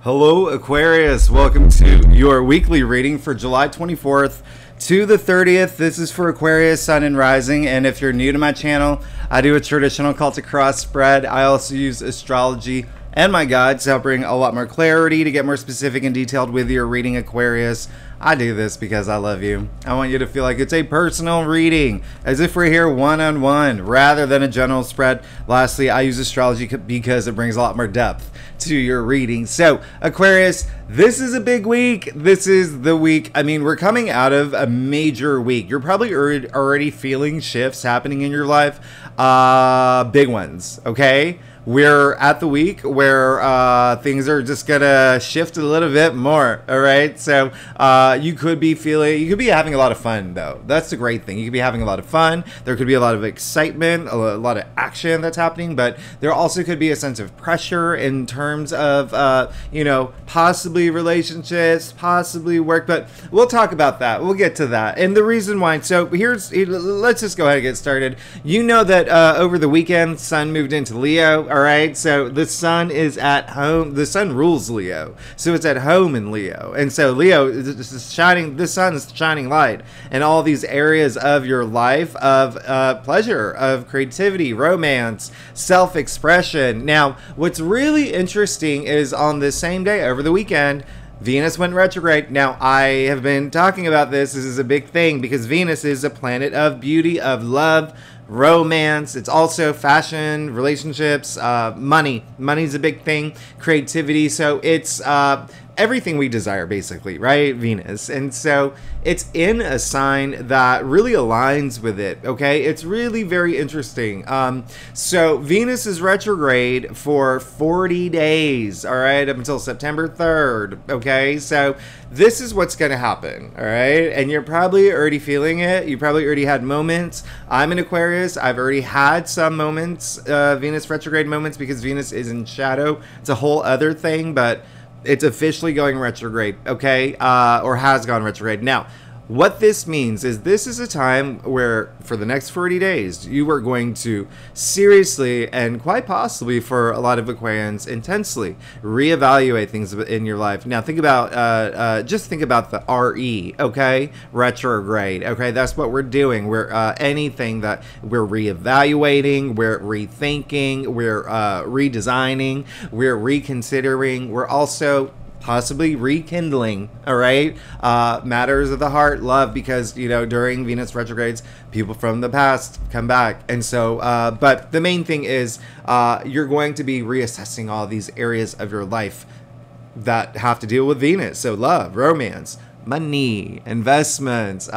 Hello Aquarius, welcome to your weekly reading for July 24th to the 30th. This is for Aquarius, Sun and Rising, and if you're new to my channel, I do a traditional Celtic cross spread. I also use astrology and my guides to help bring a lot more clarity to get more specific and detailed with your reading, Aquarius. I do this because I love you. I want you to feel like it's a personal reading, as if we're here one-on-one rather than a general spread. Lastly, I use astrology because it brings a lot more depth to your reading. So Aquarius, this is a big week. This is the week, we're coming out of a major week. You're probably already feeling shifts happening in your life, big ones, okay? We're at the week where things are just gonna shift a little bit more, all right? So you could be having a lot of fun, though. That's the great thing. You could be having a lot of fun. There could be a lot of excitement, a lot of action that's happening, but there also could be a sense of pressure in terms of, possibly relationships, possibly work, but we'll talk about that. We'll get to that. And the reason why, so let's just go ahead and get started. You know that over the weekend, Sun moved into Leo. All right, so the sun is at home. The sun rules Leo, so it's at home in Leo. And so Leo is shining. The sun is shining light in all these areas of your life of pleasure, of creativity, romance, self-expression. Now, what's really interesting is on this same day over the weekend, Venus went retrograde. Now, I have been talking about this. This is a big thing because Venus is a planet of beauty, of love, romance. It's also fashion, relationships, money. Money's a big thing, creativity. So it's everything we desire, basically, right? Venus. And so it's in a sign that really aligns with it, okay? It's really very interesting. So Venus is retrograde for 40 days, all right, up until September 3rd, okay? So this is what's going to happen, all right? And you're probably already feeling it. You probably already had moments. I'm in Aquarius. I've already had some moments, Venus retrograde moments, because Venus is in shadow. It's a whole other thing, but it's officially going retrograde, okay? Or has gone retrograde. Now, what this means is this is a time where for the next 40 days, you are going to seriously and quite possibly for a lot of Aquarians intensely reevaluate things in your life. Now, think about, just think about the RE, okay? Retrograde, okay? That's what we're doing. We're anything that we're reevaluating, we're rethinking, we're redesigning, we're reconsidering, we're also possibly rekindling, all right? Matters of the heart, love, because, during Venus retrogrades, people from the past come back. And so, but the main thing is you're going to be reassessing all these areas of your life that have to deal with Venus. So love, romance, money, investments,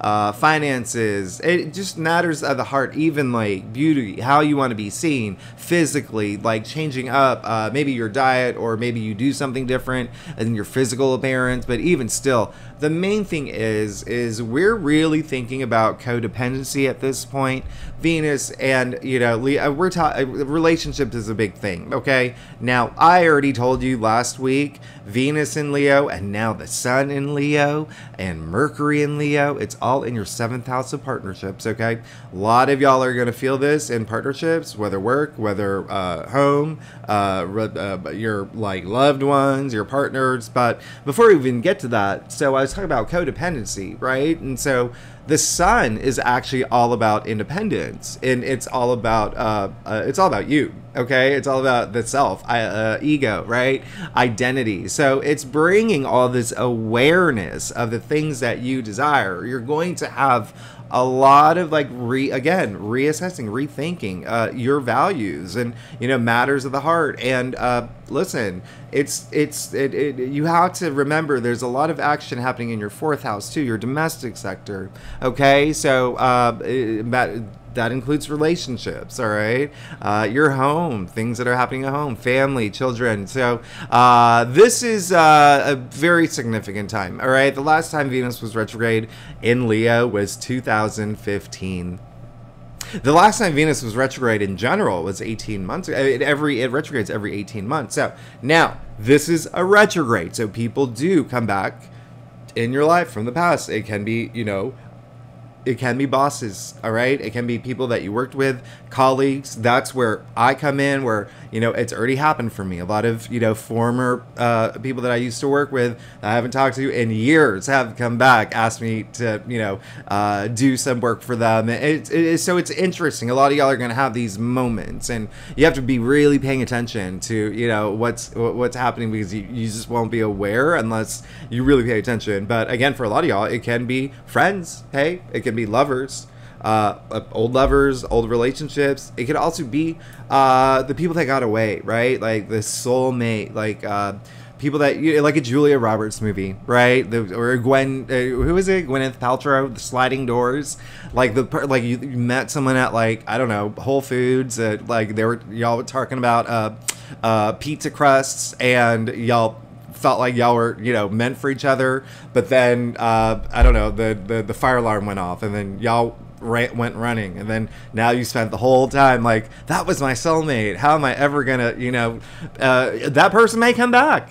finances. It just matters of the heart, even like beauty, how you want to be seen physically, like changing up maybe your diet, or maybe you do something different in your physical appearance. But even still, the main thing is we're really thinking about codependency at this point. Venus and, we're talking relationships is a big thing, okay? Now, I already told you last week, Venus in Leo, and now the Sun in Leo, and Mercury in Leo. It's all in your 7th house of partnerships, okay? A lot of y'all are going to feel this in partnerships, whether work, whether home, your like loved ones, your partners. But before we even get to that, so I was talking about codependency, right? And so the Sun is actually all about independence, and it's all about you, okay? It's all about the self, ego, right? Identity. So it's bringing all this awareness of the things that you desire. You're going to have a lot of reassessing, rethinking your values and matters of the heart. And listen, you have to remember there's a lot of action happening in your 4th house too, your domestic sector. Okay, so that includes relationships, all right? Your home, things that are happening at home, family, children. So this is a very significant time, all right? The last time Venus was retrograde in Leo was 2015. The last time Venus was retrograde in general was 18 months. It retrogrades every 18 months. So now this is a retrograde. So people do come back in your life from the past. It can be, it can be bosses, all right? It can be people that you worked with, colleagues. That's where I come in, where, you know, it's already happened for me. A lot of, you know, former people that I used to work with that I haven't talked to in years have come back, asked me to, you know, do some work for them. So it's interesting. A lot of y'all are going to have these moments, and you have to be really paying attention to, you know, what's happening, because you just won't be aware unless you really pay attention. But again, for a lot of y'all, it can be friends. Hey, it can be lovers, old relationships. It could also be the people that got away, right? Like the soulmate, like people that, you know, like a Julia Roberts movie, right? Or Gwen, who is it? Gwyneth Paltrow, The Sliding Doors. Like like you met someone at, like, I don't know, Whole Foods. Like y'all were talking about pizza crusts, and y'all felt like y'all were, you know, meant for each other. But then I don't know, the fire alarm went off, and then y'all went running, and then now you spent the whole time like, that was my soulmate. How am I ever gonna, you know, that person may come back.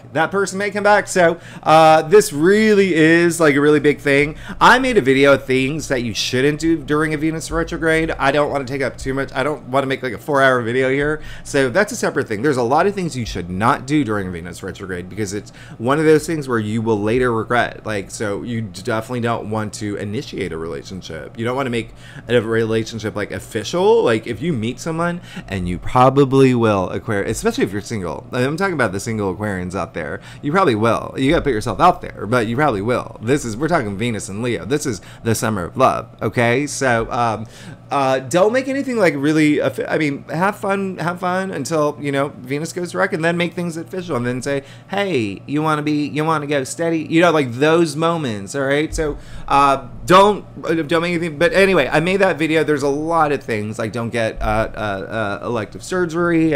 So this really is like a really big thing. I made a video of things that you shouldn't do during a Venus retrograde. I don't want to take up too much. I don't want to make like a 4-hour video here, so that's a separate thing. There's a lot of things you should not do during Venus retrograde, because it's one of those things where you will later regret. Like, so you definitely don't want to initiate a relationship. You don't want to make a relationship like official. Like, if you meet someone, and you probably will, Aquarius, especially if you're single. I'm talking about the single Aquarians out there. You probably will. You gotta put yourself out there, but you probably will. We're talking Venus and Leo. This is the summer of love. Okay, so don't make anything like really. I mean, have fun until, you know, Venus goes direct, and then make things official, and then say, hey, you want to go steady, you know, like those moments. All right, so don't make anything. But anyway, I made that video. There's a lot of things, like don't get elective surgery,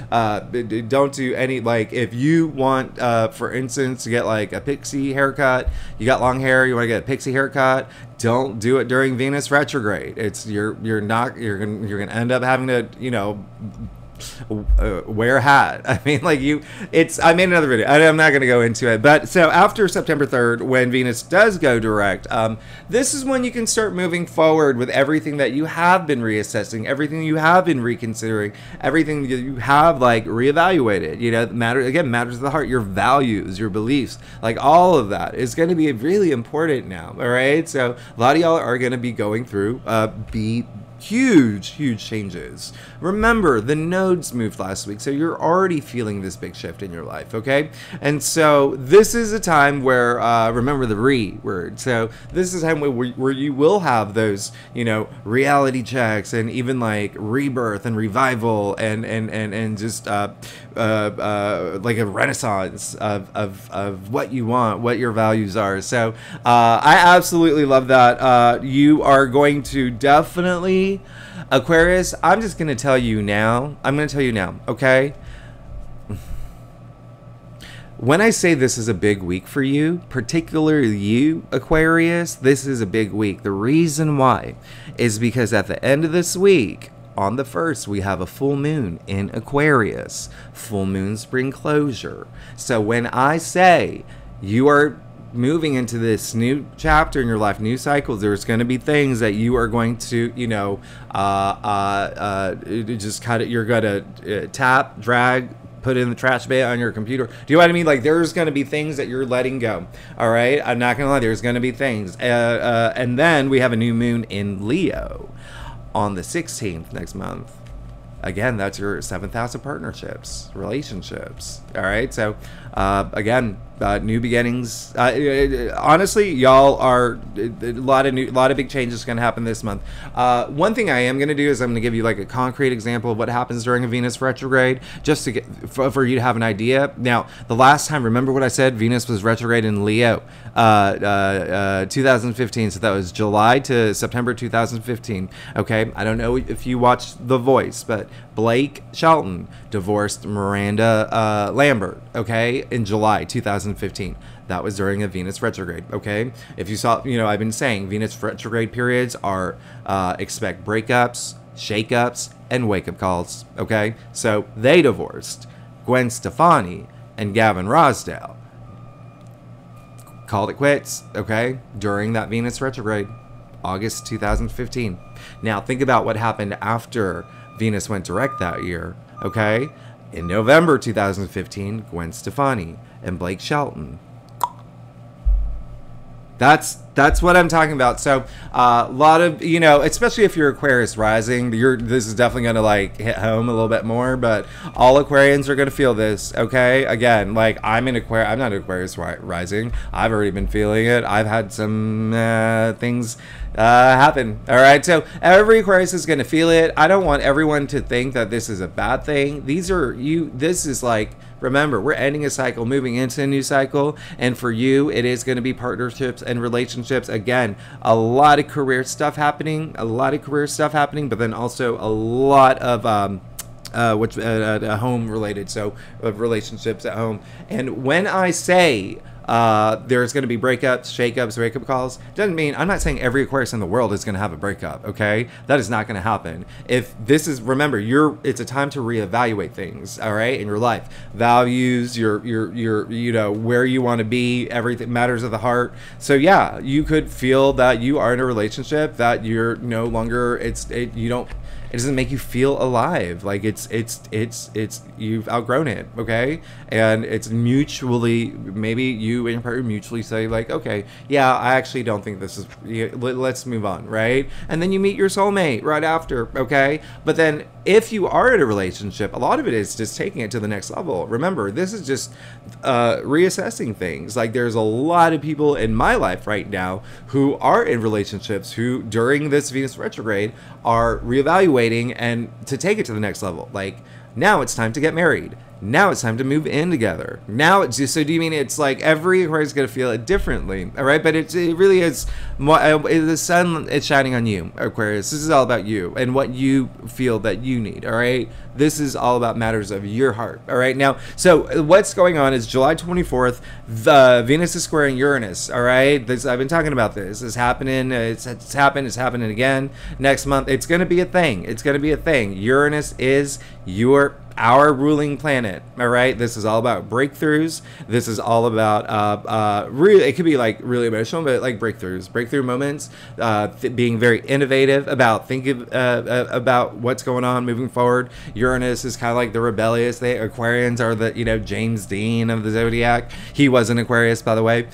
don't do any, like, if you want for instance to get like a pixie haircut, you got long hair, you want to get a pixie haircut, don't do it during Venus retrograde. It's you're gonna end up having to, you know, wear a hat. I mean, like, I made another video. I'm not going to go into it. But so after September 3rd, when Venus does go direct, this is when you can start moving forward with everything that you have been reassessing, everything you have been reconsidering, everything that you have, like, reevaluated. You know, matters of the heart, your values, your beliefs, like all of that is going to be really important now. All right. So a lot of y'all are going to be going through huge changes. Remember, the nodes moved last week, so you're already feeling this big shift in your life, okay? And so this is a time where, remember the word, so this is a time where you will have those, you know, reality checks, and even like rebirth and revival, and just like a renaissance of what you want, what your values are. So I absolutely love that. You are going to definitely, Aquarius, I'm just going to tell you now. Okay? When I say this is a big week for you, particularly you, Aquarius, this is a big week. The reason why is because at the end of this week, on the 1st, we have a full moon in Aquarius. Full moon spring closure. So when I say you are moving into this new chapter in your life, new cycles, there's going to be things that you are going to, you know, just kind of, you're going to tap, drag, put in the trash bin on your computer. Do you know what I mean? Like, there's going to be things that you're letting go. All right. I'm not going to lie. There's going to be things. And then we have a new moon in Leo on the 16th next month. Again, that's your 7th house of partnerships, relationships. All right. So, again, new beginnings. Honestly, y'all are a lot of big changes going to happen this month. One thing I am going to do is I'm going to give you like a concrete example of what happens during a Venus retrograde, just to get for you to have an idea. Now, the last time, remember what I said? Venus was retrograde in Leo, 2015. So that was July to September 2015. Okay, I don't know if you watched The Voice, but Blake Shelton divorced Miranda Lambert. Okay, in July 2015. That was during a Venus retrograde, okay? If you saw, you know, I've been saying Venus retrograde periods are expect breakups, shakeups, and wake-up calls, okay? So they divorced. Gwen Stefani and Gavin Rossdale called it quits, okay, during that Venus retrograde. August 2015. Now think about what happened after Venus went direct that year, okay? In November 2015, Gwen Stefani and Blake Shelton. That's what I'm talking about. So a lot of, you know, especially if you're Aquarius rising, this is definitely going to like hit home a little bit more, but all Aquarians are going to feel this, okay? Again, like I'm not an Aquarius rising. I've already been feeling it. I've had some things happen. All right. So every Aquarius is going to feel it. I don't want everyone to think that this is a bad thing. This is like, remember, we're ending a cycle, moving into a new cycle. And for you, it is going to be partnerships and relationships. Again, a lot of career stuff happening, but then also a lot of home related, so of relationships at home. And when I say there's going to be breakups, shakeups, breakup calls, doesn't mean, I'm not saying every Aquarius in the world is going to have a breakup, okay? That is not going to happen. If this is, remember, it's a time to reevaluate things, all right, in your life. Values, your you know, where you want to be, everything, matters of the heart. So yeah, you could feel that you are in a relationship that you're no longer, it doesn't make you feel alive. Like it's you've outgrown it, okay? And it's mutually, maybe you and your partner mutually say like, okay, yeah, I actually don't think this is, let's move on, right? And then you meet your soulmate right after, okay? But then if you are in a relationship, a lot of it is just taking it to the next level. Remember, this is just reassessing things. Like there's a lot of people in my life right now who are in relationships who during this Venus retrograde are reevaluating and to take it to the next level. Like now it's time to get married. Now it's time to move in together. Now it's just, so do you mean it's like every Aquarius is going to feel it differently, all right? But it really is, the sun is shining on you, Aquarius. This is all about you and what you feel that you need, all right? This is all about matters of your heart, all right? Now, so what's going on is July 24th, Venus is squaring Uranus, all right? I've been talking about this. It's happening. It's happening again. Next month, it's going to be a thing. It's going to be a thing. Uranus is our ruling planet, all right? This is all about breakthroughs. This is all about really, it could be like really emotional, but like breakthrough moments, being very innovative about thinking about what's going on moving forward. Uranus is kind of like the rebellious. Aquarians are the, you know, James Dean of the zodiac. He was an Aquarius, by the way.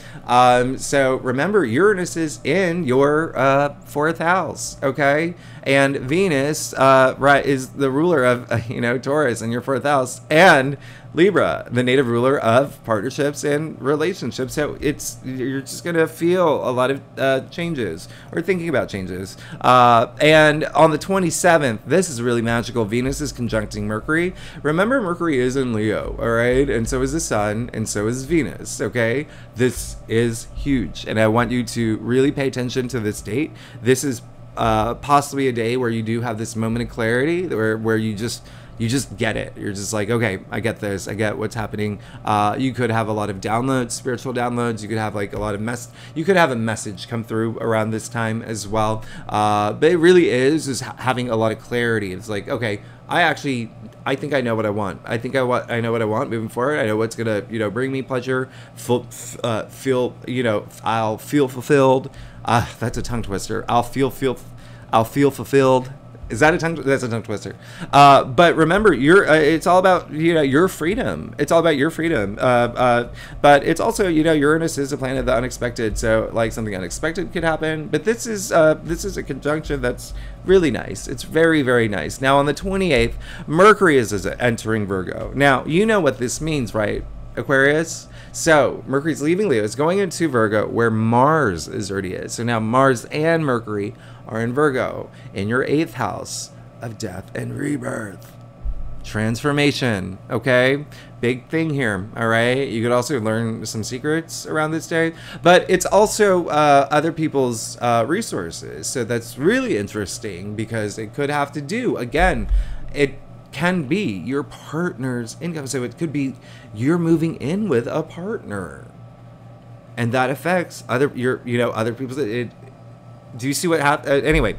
So remember, Uranus is in your fourth house, okay? And Venus, is the ruler of, you know, Taurus in your fourth house, and Libra, the native ruler of partnerships and relationships. So you're just going to feel a lot of changes, or thinking about changes. And on the 27th, this is really magical. Venus is conjuncting Mercury. Remember, Mercury is in Leo, all right? And so is the Sun, and so is Venus, okay? This is huge, and I want you to really pay attention to this date. This is possibly a day where you do have this moment of clarity, where you just get it. You're just like, okay, I get this. I get what's happening. You could have a lot of downloads, spiritual downloads. You could have like a lot of you could have a message come through around this time as well. But it really is having a lot of clarity. It's like, okay, I think I know what I want. I know what I want moving forward. I know what's gonna, you know, bring me pleasure. I'll feel fulfilled. That's a tongue twister. I'll feel fulfilled. Is that a tongue? That's a tongue twister. But remember, it's all about, you know, your freedom. It's all about your freedom. But it's also, you know, Uranus is a planet of the unexpected. So like something unexpected could happen. But this is a conjunction that's really nice. It's very, very nice. Now on the 28th, Mercury is entering Virgo. Now you know what this means, right, Aquarius? So Mercury's leaving Leo. It's going into Virgo, where Mars already is. So now Mars and Mercury are in Virgo, in your 8th house of death and rebirth. Transformation, okay? Big thing here, all right? You could also learn some secrets around this day, but it's also other people's resources. So that's really interesting, because it could have to do, again, it can be your partner's income. So it could be you're moving in with a partner, and that affects other people's. Do you see what happened? Anyway,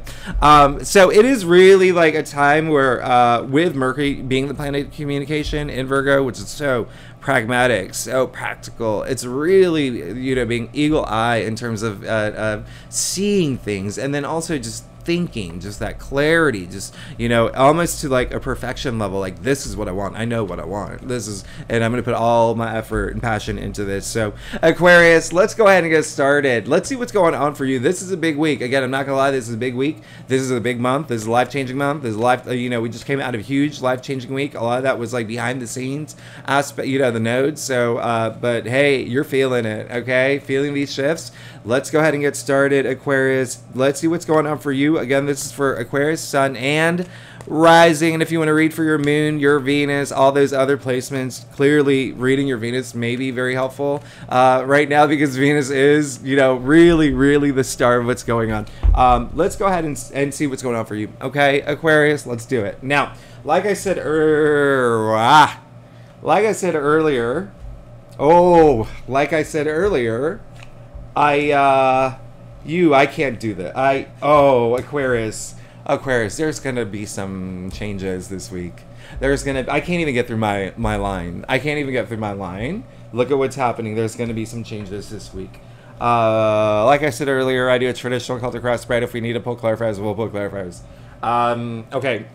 so it is really like a time where, with Mercury being the planet of communication in Virgo, which is so pragmatic, so practical. It's really, you know, being eagle eye in terms of seeing things, and then also just thinking, just that clarity, just, you know, almost to like a perfection level. Like, this is what I want. I know what I want. This is, and I'm going to put all my effort and passion into this. So Aquarius, let's go ahead and get started. Let's see what's going on for you. This is a big week. Again, I'm not gonna lie, this is a big week. This is a big month. This is a life-changing month. This is life, you know, we just came out of a huge life-changing week. A lot of that was like behind the scenes aspect, you know, the nodes. So but hey, you're feeling it, okay? Feeling these shifts. Let's go ahead and get started, Aquarius. Let's see what's going on for you. Again, this is for Aquarius, Sun, and Rising. And if you want to read for your Moon, your Venus, all those other placements, clearly reading your Venus may be very helpful right now, because Venus is, you know, really the star of what's going on. Let's go ahead and see what's going on for you. Okay, Aquarius, let's do it. Now, like I said earlier, I can't do that. Aquarius, there's gonna be some changes this week. I can't even get through my line. I can't even get through my line. Look at what's happening. There's gonna be some changes this week. Like I said earlier, I do a traditional Celtic cross spread. If we need to pull clarifiers, we'll pull clarifiers. Okay.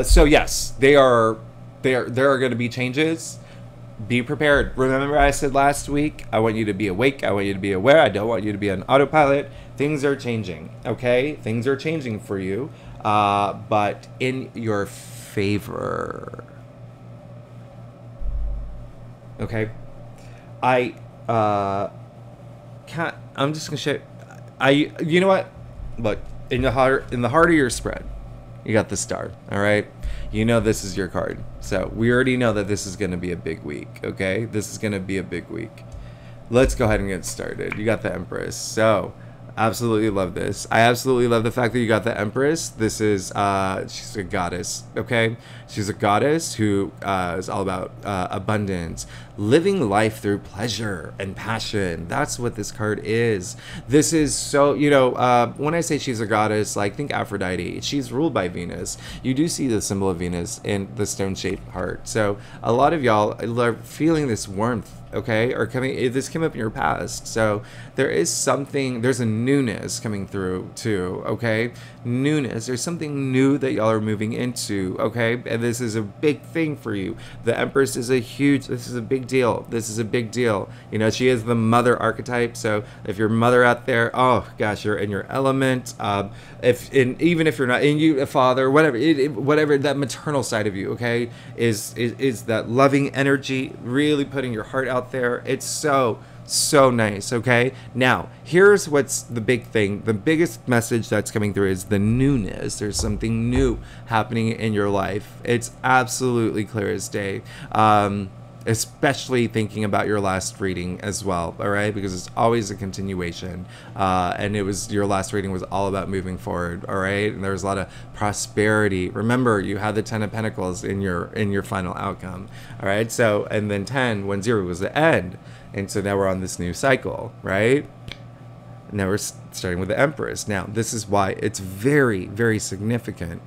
So yes, there are gonna be changes. Be prepared. Remember I said last week, I want you to be awake. I want you to be aware. I don't want you to be on autopilot. Things are changing, okay? Things are changing for you, but in your favor. Okay? I'm just gonna show you know what? Look, in the heart of your spread, you got the star, all right? You know this is your card. So we already know that this is going to be a big week, okay? This is going to be a big week. Let's go ahead and get started. You got the Empress. So absolutely love this. I absolutely love the fact that you got the Empress. This is, she's a goddess, okay? She's a goddess who is all about abundance, living life through pleasure and passion. That's what this card is. This is so, you know, when I say she's a goddess, like, think Aphrodite. She's ruled by Venus. You do see the symbol of Venus in the stone-shaped heart. So a lot of y'all are feeling this warmth, okay, or this came up in your past. So there is something, there's a newness coming through too, okay? Newness. There's something new that y'all are moving into, okay? And this is a big thing for you. The Empress is this is a big deal. This is a big deal. You know, she is the mother archetype. So if you're mother out there, oh gosh, you're in your element. Even if you're not, a father, whatever, whatever, that maternal side of you, okay, is that loving energy, really putting your heart out there. It's so nice, okay? Now, here's what's the big thing. The biggest message that's coming through is the newness. There's something new happening in your life. It's absolutely clear as day. Especially thinking about your last reading as well, all right? Because it's always a continuation. And your last reading was all about moving forward, all right? And there's a lot of prosperity. Remember, you had the 10 of Pentacles in your final outcome, all right? So, and then 10 was the end. And so now we're on this new cycle, right? Now we're starting with the Empress. Now, this is why it's very, very significant.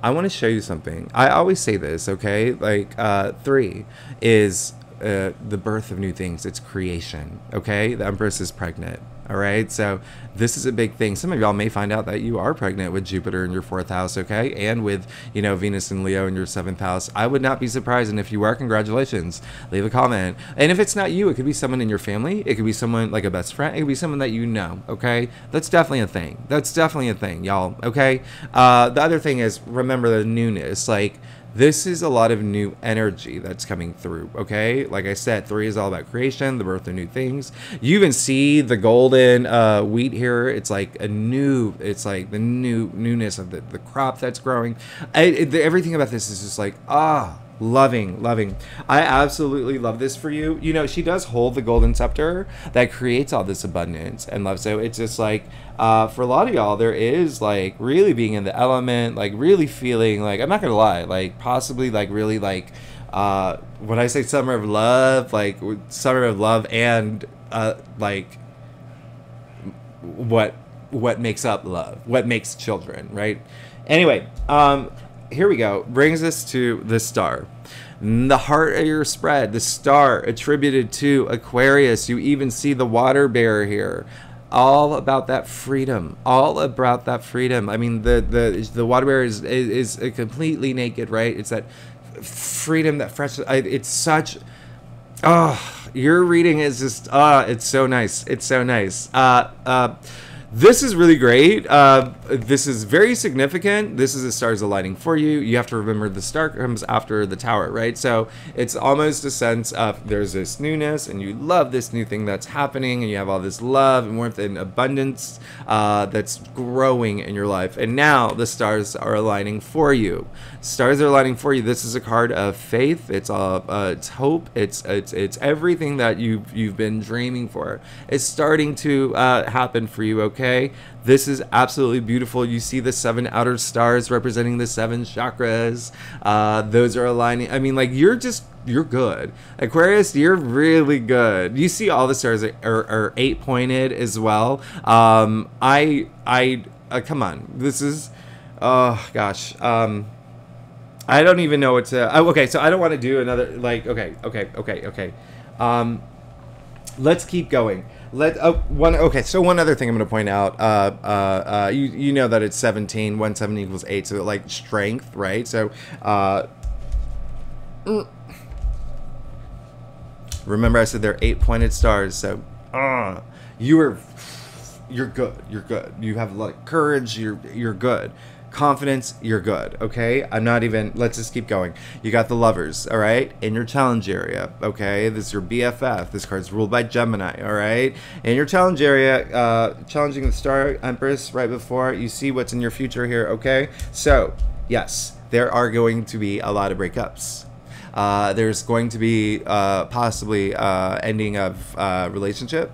I want to show you something. I always say this, okay? Like, 3 is the birth of new things. It's creation, okay? The Empress is pregnant, all right? So this is a big thing. Some of y'all may find out that you are pregnant with Jupiter in your 4th house, okay? And with, you know, Venus and Leo in your 7th house. I would not be surprised, and if you are, congratulations. Leave a comment. And if it's not you, it could be someone in your family. It could be someone like a best friend. It could be someone that you know, okay? That's definitely a thing. That's definitely a thing, y'all, okay? The other thing is, remember the newness. Like, this is a lot of new energy that's coming through, okay? Like I said, 3 is all about creation, the birth of new things. You even see the golden wheat here. It's like the newness of the crop that's growing. Everything about this is just like, loving. I absolutely love this for you. You know, she does hold the golden scepter that creates all this abundance and love. So it's just like, for a lot of y'all, there is like really being in the element, like really feeling like, I'm not gonna lie, like possibly like really like, when I say summer of love, like summer of love and like what makes up love, what makes children, right? Anyway, here we go. Brings us to the star. The heart of your spread, the star attributed to Aquarius. You even see the water bear here. All about that freedom. All about that freedom. I mean, the water bear is completely naked, right? It's that freedom, that fresh. It's such. Oh, your reading is just. It's so nice. It's so nice. This is really great. This is very significant. This is the stars aligning for you. You have to remember the star comes after the tower, right? So it's almost a sense of there's this newness and you love this new thing that's happening and you have all this love and warmth and abundance that's growing in your life. And now the stars are aligning for you. Stars are aligning for you. This is a card of faith. It's it's hope. It's everything that you've been dreaming for. It's starting to happen for you. Okay, this is absolutely beautiful. You see the 7 outer stars representing the 7 chakras. Those are aligning. I mean, like, you're good. Aquarius, you're really good. You see all the stars are 8 pointed as well. Come on. This is, oh gosh. I don't even know what to, okay, so I don't want to do another, like, okay. Let's keep going. One other thing I'm going to point out. You know that it's 17. 1 7 equals 8, so like strength, right? So remember I said they're 8 pointed stars. So you're good. You're good. You have a lot of courage. You're good. Confidence, you're good. Okay, let's just keep going. You got the Lovers, all right, in your challenge area. Okay, this is your BFF. This card's ruled by Gemini. All right, in your challenge area, challenging the Star Empress right before. You see what's in your future here. Okay, so yes, there are going to be a lot of breakups. There's going to be possibly ending of relationship.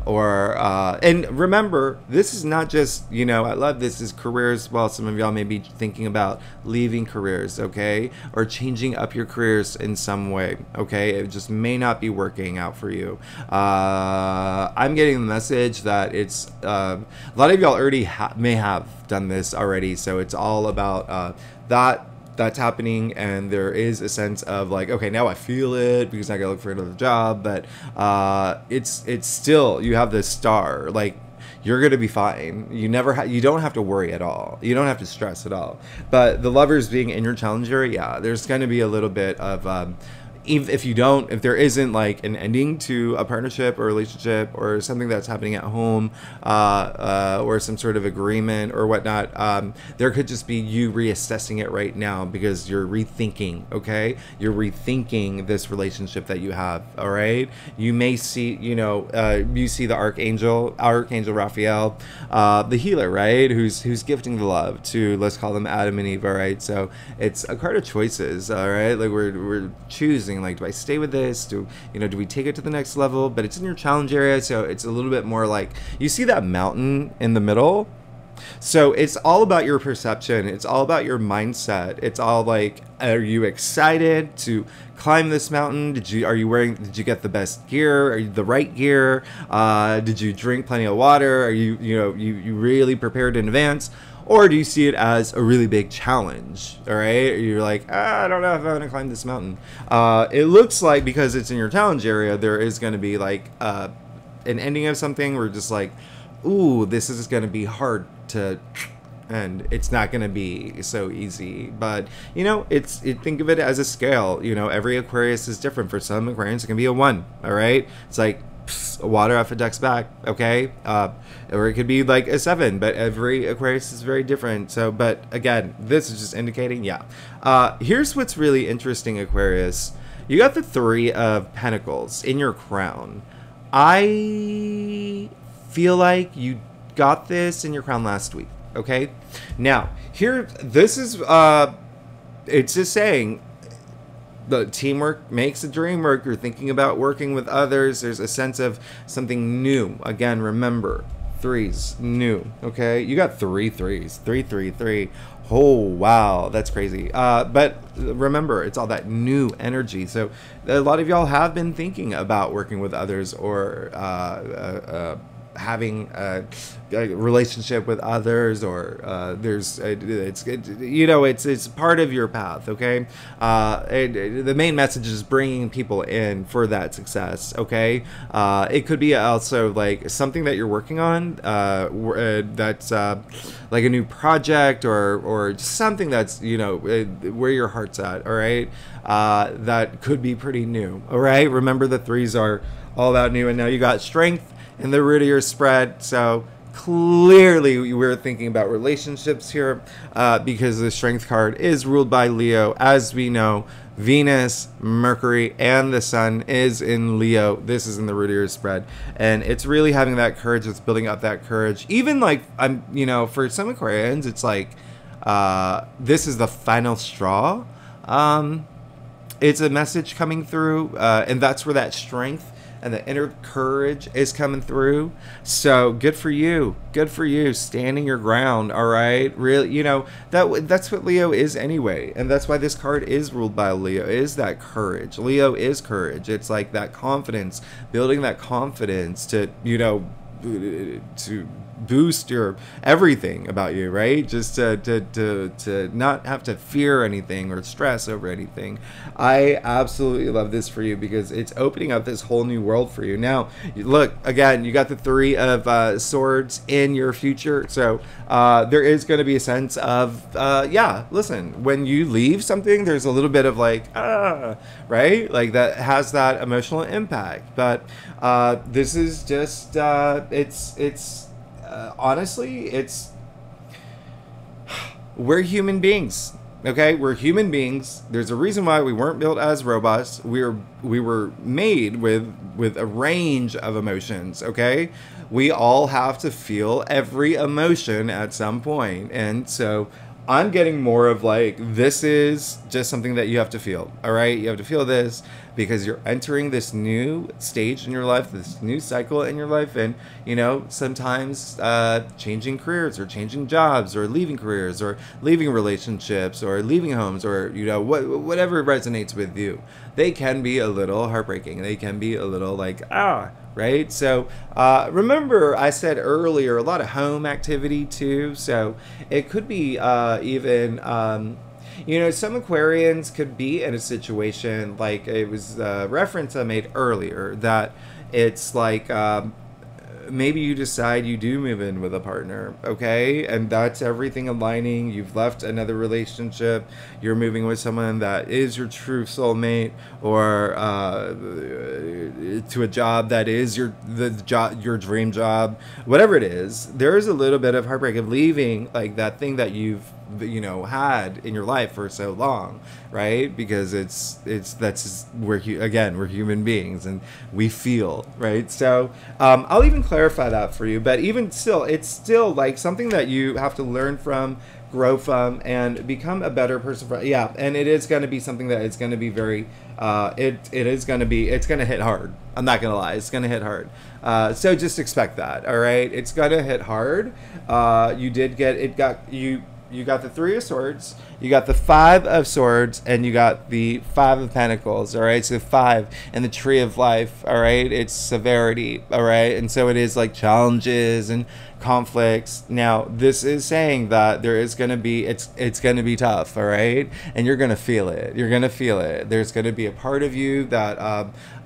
Or and remember, this is not just, you know, I love this is careers. Well, some of y'all may be thinking about leaving careers, okay, or changing up your careers in some way, okay. It just may not be working out for you. I'm getting the message that it's a lot of y'all already may have done this already, so it's all about that's happening, and there is a sense of like, okay, now I feel it because I gotta look for another job, but it's still, you have this star, like, you're gonna be fine. You don't have to worry at all. You don't have to stress at all. But the Lovers being in your challenge area, yeah, there's gonna be a little bit of if there isn't like an ending to a partnership or relationship or something that's happening at home, or some sort of agreement or whatnot, there could just be you reassessing it right now because you're rethinking, okay? You're rethinking this relationship that you have, all right? You may see, you see the Archangel Raphael, the healer, right? Who's gifting the love to, let's call them Adam and Eve, all right? So it's a card of choices, all right? Like we're choosing, like, do I stay with this? Do we take it to the next level? But it's in your challenge area, so it's a little bit more like, you see that mountain in the middle? So it's all about your perception. It's all about your mindset. It's all like, are you excited to climb this mountain? Did you get the best gear? Are you the right gear? Did you drink plenty of water? Are you really prepared in advance? Or do you see it as a really big challenge? All right, you're like, I don't know if I want to climb this mountain. It looks like, because it's in your challenge area, there is going to be like an ending of something where just like, ooh, this is going to be hard to end. It's not going to be so easy. But think of it as a scale. Every Aquarius is different. For some Aquarians, it can be a 1. All right, it's like water off a duck's back, okay? Or it could be like a 7, but every Aquarius is very different. So, but again, this is just indicating, here's what's really interesting, Aquarius. You got the 3 of Pentacles in your crown. I feel like you got this in your crown last week, okay? Now, this is, it's just saying, the teamwork makes the dream work. You're thinking about working with others. There's a sense of something new. Again, remember, 3s, new, okay? You got 3 3s, 3 3 3. Oh, wow, that's crazy. But remember, it's all that new energy. So a lot of y'all have been thinking about working with others, or having a relationship with others, or it's part of your path. Okay, the main message is bringing people in for that success. Okay, it could be also like something that you're working on, that's like a new project, or just something that's where your heart's at. All right, that could be pretty new. All right, remember the threes are all about new, and now you got strength in the root of your spread. So clearly we're thinking about relationships here, because the strength card is ruled by Leo. As we know, Venus, Mercury, and the Sun is in Leo. This is in the root of your spread, and it's really having that courage. It's building up that courage. Even like for some Aquarians, it's like this is the final straw. It's a message coming through, and that's where that strength and the inner courage is coming through. So good for you. Good for you. Standing your ground. All right. Really, that's what Leo is anyway. And that's why this card is ruled by Leo, is that courage. Leo is courage. It's like that confidence, building that confidence to boost your everything about you, right? Just to not have to fear anything or stress over anything. I absolutely love this for you, because it's opening up this whole new world for you. Now, look, again, you got the Three of Swords in your future, so there is going to be a sense of listen, when you leave something, there's a little bit of like right, like that has that emotional impact. But this is just honestly, we're human beings. Okay, we're human beings. There's a reason why we weren't built as robots. We were made with a range of emotions. Okay, we all have to feel every emotion at some point, and so I'm getting more of like, this is just something that you have to feel. All right, you have to feel this, because you're entering this new stage in your life, this new cycle in your life. And sometimes changing careers, or changing jobs, or leaving careers, or leaving relationships, or leaving homes, or whatever resonates with you, they can be a little heartbreaking. They can be a little like right? So remember, I said earlier, a lot of home activity too. So it could be even some Aquarians could be in a situation like it was a reference I made earlier, that it's like maybe you decide you do move in with a partner, okay? And that's everything aligning. You've left another relationship. You're moving with someone that is your true soulmate, or to a job that is your dream job. Whatever it is, there is a little bit of heartbreak of leaving like that thing that you've had in your life for so long, right? Because we're human beings, and we feel, right? So I'll even clarify that for you, but even still, it's still like something that you have to learn from, grow from, and become a better person from. And it is going to be something that is going to be very it's going to hit hard. I'm not going to lie, it's going to hit hard. So just expect that. All right, it's going to hit hard. You got the Three of Swords, you got the Five of Swords, and you got the Five of Pentacles. All right, so 5 and the Tree of Life. All right, it's severity. All right, and so it is like challenges and conflicts. Now, this is saying that there is going to be it's going to be tough. All right, and you're going to feel it. You're going to feel it. There's going to be a part of you that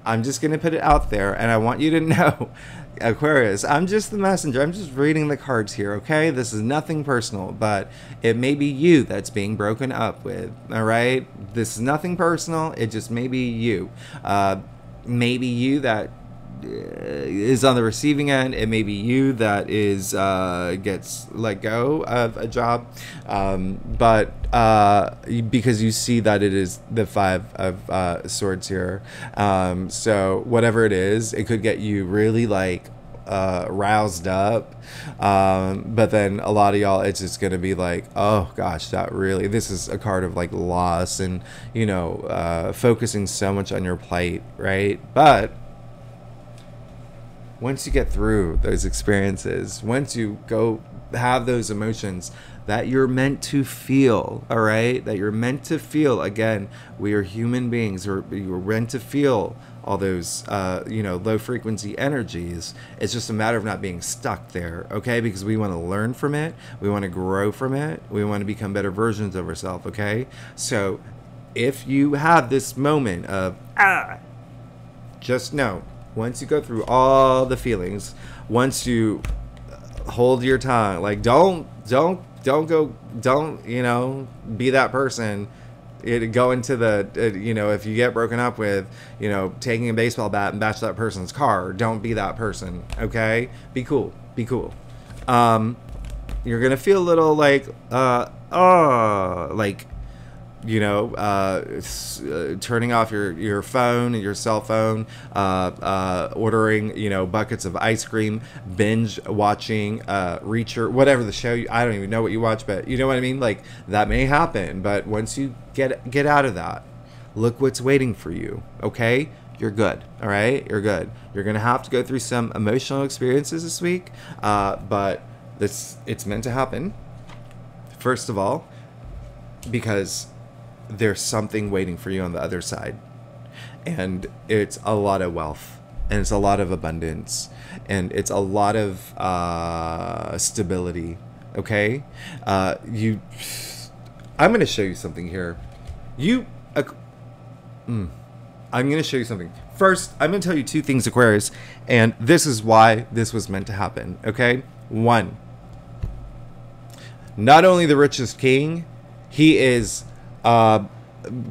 I'm just going to put it out there, and I want you to know, Aquarius, I'm just the messenger. I'm just reading the cards here, okay? This is nothing personal, but it may be you that's being broken up with, all right? This is nothing personal. It just may be you. Maybe you that is on the receiving end. It may be you that is gets let go of a job, but because you see that it is the Five of Swords here. So whatever it is, it could get you really like roused up, but then a lot of y'all, it's just gonna be like, oh gosh, this is a card of like loss, and focusing so much on your plight, right? But once you get through those experiences, once you go have those emotions, that you're meant to feel, all right? That you're meant to feel. Again, we are human beings. You're meant to feel all those, low frequency energies. It's just a matter of not being stuck there, okay? Because we want to learn from it. We want to grow from it. We want to become better versions of ourselves, okay? So if you have this moment of, just know, once you go through all the feelings, once you hold your tongue, like don't be that person. Go into the, if you get broken up with, taking a baseball bat and bash that person's car, don't be that person, okay? Be cool. You're gonna feel a little like, turning off your phone, your cell phone, ordering, buckets of ice cream, binge watching, Reacher, whatever the show, I don't even know what you watch, but you know what I mean? Like, that may happen, but once you get out of that, look what's waiting for you, okay? You're good, all right? You're good. You're going to have to go through some emotional experiences this week, but it's meant to happen, first of all, because there's something waiting for you on the other side, and it's a lot of wealth, and it's a lot of abundance, and it's a lot of stability, okay? I'm going to show you something here. I'm going to show you something. First, I'm going to tell you two things, Aquarius, and this is why this was meant to happen, okay? One, not only the richest king, he is...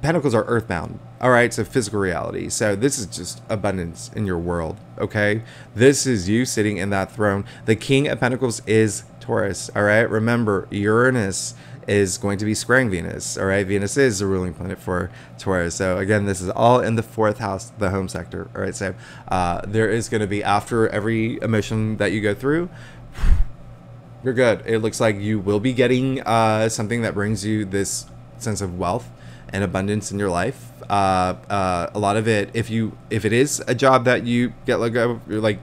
Pentacles are earthbound, all right? So physical reality. So this is just abundance in your world, okay? This is you sitting in that throne. The King of Pentacles is Taurus, all right? Remember, Uranus is going to be squaring Venus, all right? Venus is the ruling planet for Taurus. So again, this is all in the 4th house, the home sector, all right? So there is going to be, after every emotion that you go through, you're good. It looks like you will be getting something that brings you this sense of wealth and abundance in your life. A lot of it, if it is a job that you get let go, like,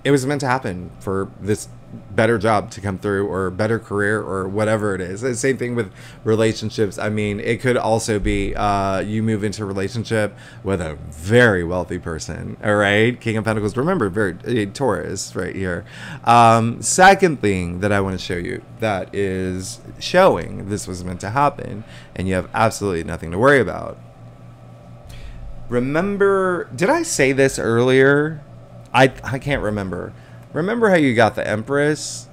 it was meant to happen for this better job to come through, or better career, or whatever it is. The same thing with relationships. I mean, it could also be you move into a relationship with a very wealthy person, all right? King of Pentacles, remember, very Taurus right here. Second thing that I want to show you that is showing this was meant to happen, and you have absolutely nothing to worry about. Remember, did I say this earlier? I can't remember. Remember how you got the Empress?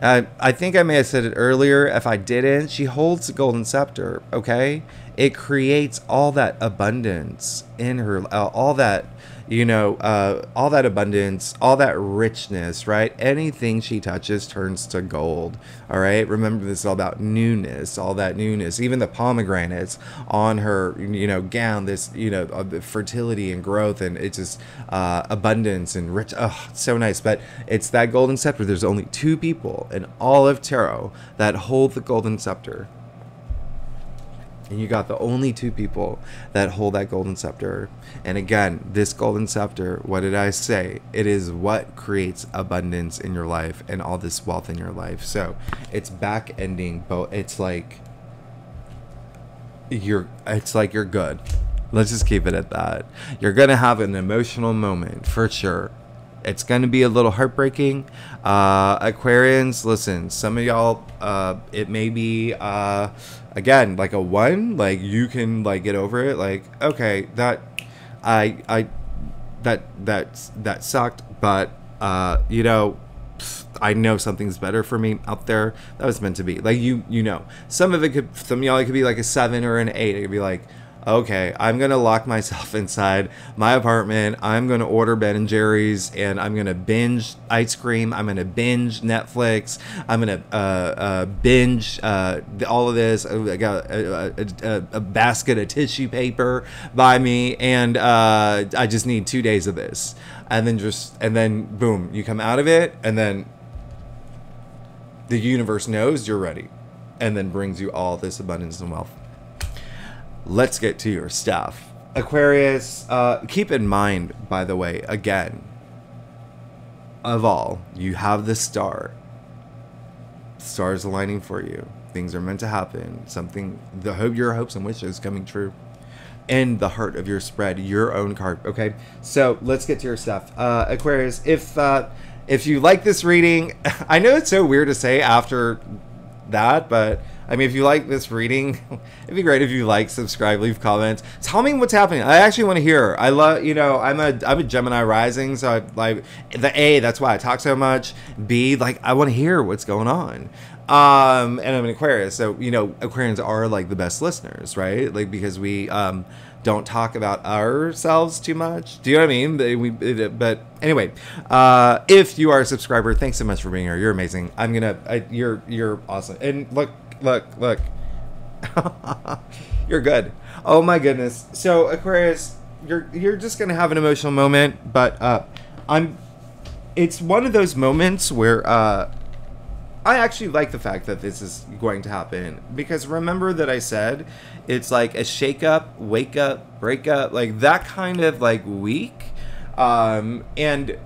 I think I may have said it earlier. If I didn't, she holds the golden scepter, okay? It creates all that abundance in her, all that, all that abundance, all that richness, right? Anything she touches turns to gold, all right? Remember, this is all about newness, all that newness. Even the pomegranates on her, gown, this, the fertility and growth, and it's just abundance and rich. Oh, so nice. But it's that golden scepter. There's only 2 people in all of tarot that hold the golden scepter. And you got the only 2 people that hold that golden scepter. And again, this golden scepter, what did I say? It is what creates abundance in your life and all this wealth in your life. So it's back ending, but it's like you're good. Let's just keep it at that. You're gonna have an emotional moment for sure. It's going to be a little heartbreaking. Aquarians, listen, some of y'all, it may be, again, like a 1, like you can like get over it. Like, okay, that sucked, but, I know something's better for me out there. That was meant to be. Like, some of y'all, it could be like a 7 or an 8. It could be like, okay, I'm going to lock myself inside my apartment. I'm going to order Ben & Jerry's, and I'm going to binge ice cream. I'm going to binge Netflix. I'm going to binge all of this. I got a basket of tissue paper by me, and I just need 2 days of this. And then boom, you come out of it, and then the universe knows you're ready, and then brings you all this abundance and wealth. Let's get to your stuff. Aquarius, keep in mind, by the way, again, of all, you have the star. stars aligning for you. Things are meant to happen. Something, your hopes and wishes coming true. In the heart of your spread, your own card. Okay, so let's get to your stuff. Aquarius, if you like this reading, I know it's so weird to say after that, but I mean, if you like this reading, it'd be great if you like, subscribe, leave comments. Tell me what's happening. I actually want to hear. I love, I'm a Gemini rising, so I like the A. That's why I talk so much. B, like I want to hear what's going on. And I'm an Aquarius, so Aquarians are like the best listeners, right? Like because we don't talk about ourselves too much. Do you know what I mean? But anyway, if you are a subscriber, thanks so much for being here. You're amazing. You're awesome. And look. You're good. Oh my goodness. So Aquarius, you're just gonna have an emotional moment, but it's one of those moments where I actually like the fact that this is going to happen, because remember that I said it's like a shake up, wake up, break up, like that kind of like week. And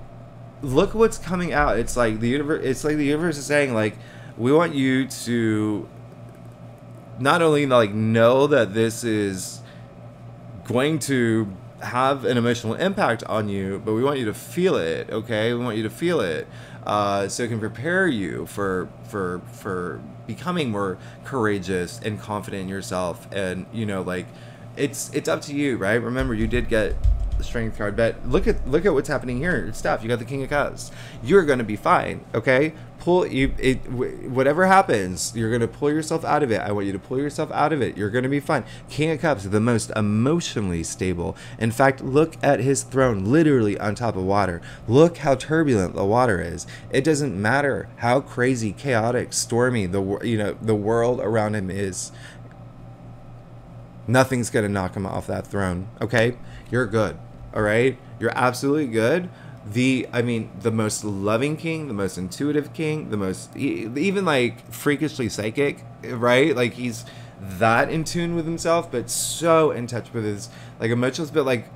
look what's coming out. It's like the universe is saying, like, we want you to not only like know that this is going to have an emotional impact on you, but we want you to feel it. Okay, we want you to feel it, so it can prepare you for becoming more courageous and confident in yourself. And like it's up to you, right? Remember, you did get the Strength card, but look at what's happening here. Stuff, you got the King of Cups. You're gonna be fine. Okay, whatever happens, you're gonna pull yourself out of it. I want you to pull yourself out of it. You're gonna be fine. King of Cups, the most emotionally stable. In fact, look at his throne, literally on top of water. Look how turbulent the water is. It doesn't matter how crazy, chaotic, stormy the world around him is. Nothing's gonna knock him off that throne. Okay, you're good. All right, you're absolutely good. The most loving king, the most intuitive king, the most even like freakishly psychic, right? Like he's that in tune with himself, but so in touch with his like emotions, but like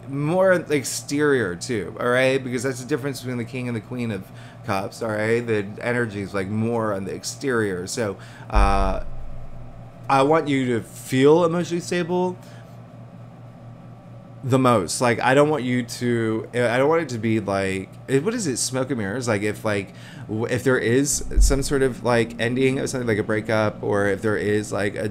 more exterior too. All right, because that's the difference between the king and the queen of cups. All right, the energy is like more on the exterior. So I want you to feel emotionally stable the most. Like I don't want it to be like, what is it, smoke and mirrors? Like if there is some sort of like ending of something, like a breakup, or if there is like a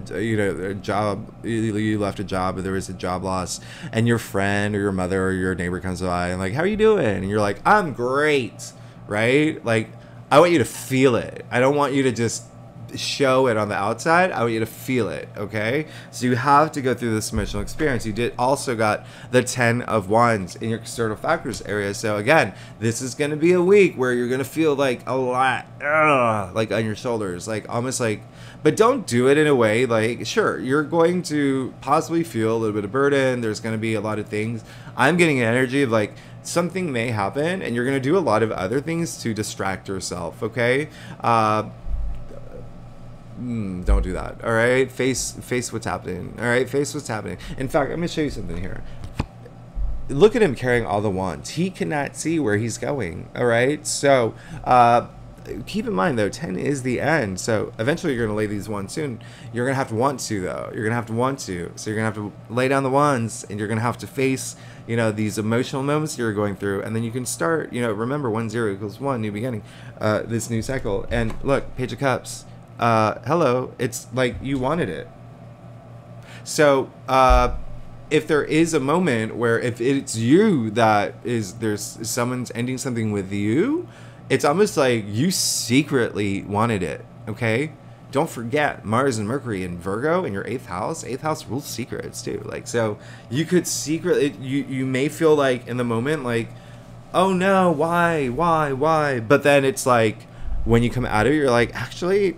job, you left a job, or there is a job loss, and your friend or your mother or your neighbor comes by and like, how are you doing? And you're like, I'm great, right? Like I want you to feel it. I don't want you to just show it on the outside. I want you to feel it. Okay, so you have to go through this emotional experience. You did also got the 10 of Wands in your external factors area, so again, this is going to be a week where you're going to feel like a lot like on your shoulders, like almost like, but don't do it in a way like, sure, you're going to possibly feel a little bit of burden. There's going to be a lot of things. I'm getting an energy of like something may happen and you're going to do a lot of other things to distract yourself. Okay, don't do that. All right, face what's happening. All right, face what's happening. In fact, I'm gonna show you something here. Look at him carrying all the wands. He cannot see where he's going. All right, so keep in mind though, 10 is the end. So eventually you're gonna lay these wands soon. You're gonna have to want to though. You're gonna have to want to. So you're gonna have to lay down the wands, and you're gonna have to face these emotional moments you're going through, and then you can start. Remember, 1 0 equals 1, new beginning. This new cycle. And look, Page of Cups. Hello, it's like you wanted it. So if there is a moment where if it's you there's someone's ending something with you, it's almost like you secretly wanted it. Okay, don't forget Mars and Mercury in Virgo in your 8th house. 8th house rules secrets too. Like, so you could secretly, you may feel like in the moment like, oh no, why, but then it's like when you come out of it, you're like, actually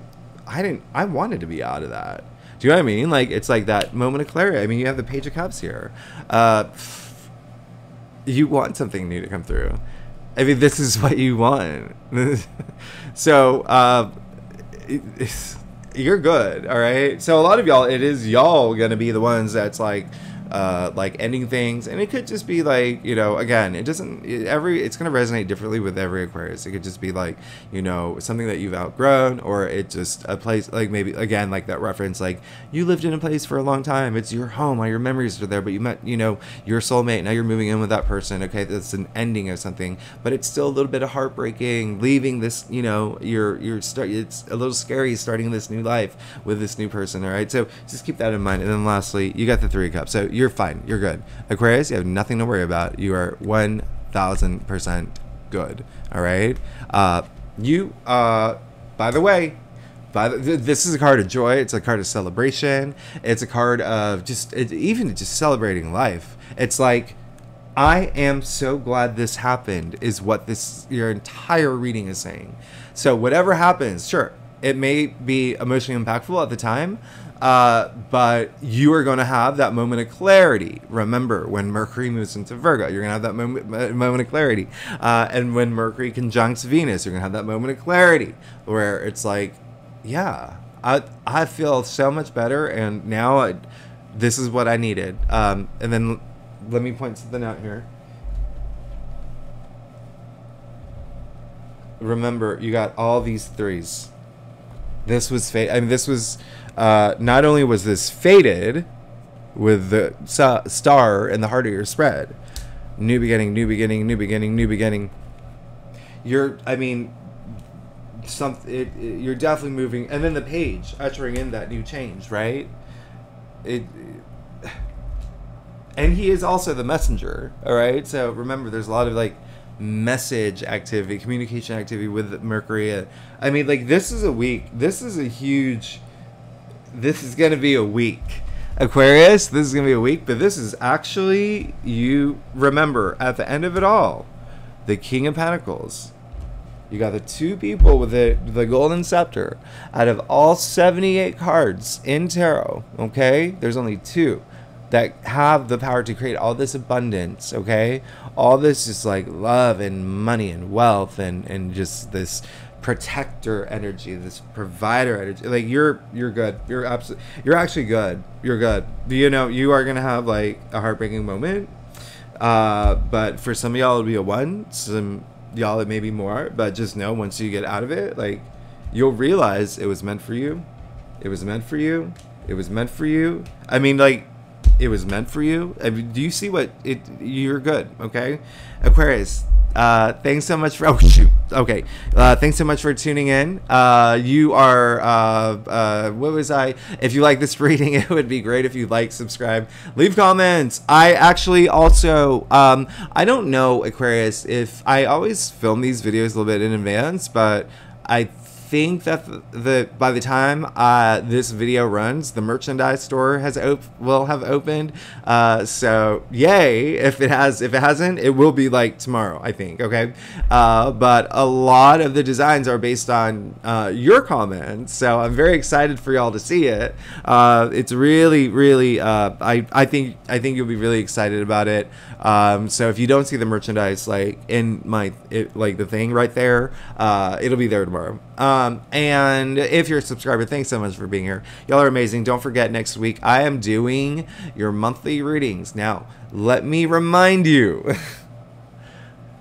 I wanted to be out of that. Do you know what I mean? Like, it's like that moment of clarity. I mean, you have the Page of Cups here. You want something new to come through. I mean, this is what you want. So, you're good, all right? So a lot of y'all, it is y'all gonna be the ones that's like, like ending things, and it could just be like, you know, again, it's going to resonate differently with every Aquarius. It could just be like, you know, something that you've outgrown, or it just a place, like maybe again like that reference, like you lived in a place for a long time, it's your home, all your memories are there, but you met, you know, your soulmate, now you're moving in with that person. Okay, that's an ending of something, but it's still a little bit of heartbreaking, leaving this, you know, it's a little scary starting this new life with this new person. All right, so just keep that in mind. And then lastly, you got the Three of Cups, so you're fine, you're good. Aquarius, you have nothing to worry about. You are 1000% good. All right, by the way, this is a card of joy. It's a card of celebration. It's a card of even just celebrating life. It's like, I am so glad this happened, is what your entire reading is saying. So whatever happens, sure, it may be emotionally impactful at the time, but you are going to have that moment of clarity. Remember, when Mercury moves into Virgo, you're going to have that moment of clarity. And when Mercury conjuncts Venus, you're going to have that moment of clarity where it's like, yeah, I feel so much better, and now this is what I needed. And then let me point something out here. Remember, you got all these threes. This was fate. I mean, this was not only was this fated with the star in the heart of your spread, new beginning, new beginning, new beginning, new beginning. You're definitely moving, and then the page ushering in that new change, right? And he is also the messenger. All right, so remember, there's a lot of like message activity, communication activity with Mercury. I mean, like, this is a week. This is going to be a week, Aquarius. This is going to be a week, but this is actually, you remember, at the end of it all, the King of Pentacles. You got the two people with the golden scepter. Out of all 78 cards in tarot, okay, there's only two that have the power to create all this abundance, okay? All this just like love and money and wealth and just this protector energy, this provider energy. Like, you're good. You're actually good. You're good. You know, you are gonna have like a heartbreaking moment. But for some of y'all it'll be a one, some y'all it may be more, but just know, once you get out of it, like, you'll realize it was meant for you. It was meant for you. It was meant for you. I mean, like, it was meant for you. I mean, do you see what you're good, okay? Aquarius, thanks so much for, oh shoot, okay. Thanks so much for tuning in. You are, what was I? If you like this reading, it would be great if you like, subscribe, leave comments. I actually also, I don't know, Aquarius, if I always film these videos a little bit in advance, but I think that by the time this video runs, the merchandise store will have opened. So yay! If it hasn't, it will be like tomorrow, I think. Okay, but a lot of the designs are based on your comments, so I'm very excited for y'all to see it. It's really, I think you'll be really excited about it. So if you don't see the merchandise, like in like the thing right there, it'll be there tomorrow. And if you're a subscriber, thanks so much for being here. Y'all are amazing. Don't forget, next week I am doing your monthly readings. Now, let me remind you,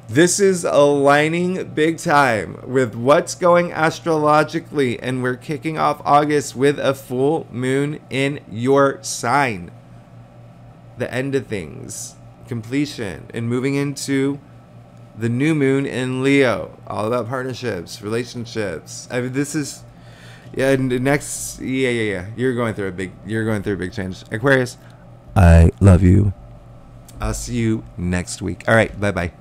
this is aligning big time with what's going astrologically, and we're kicking off August with a full moon in your sign. The end of things, completion, and moving into the new moon in Leo, all about partnerships, relationships. I mean, this is, yeah. Next, yeah. You're going through a big change, Aquarius. I love you. I'll see you next week. All right, bye bye.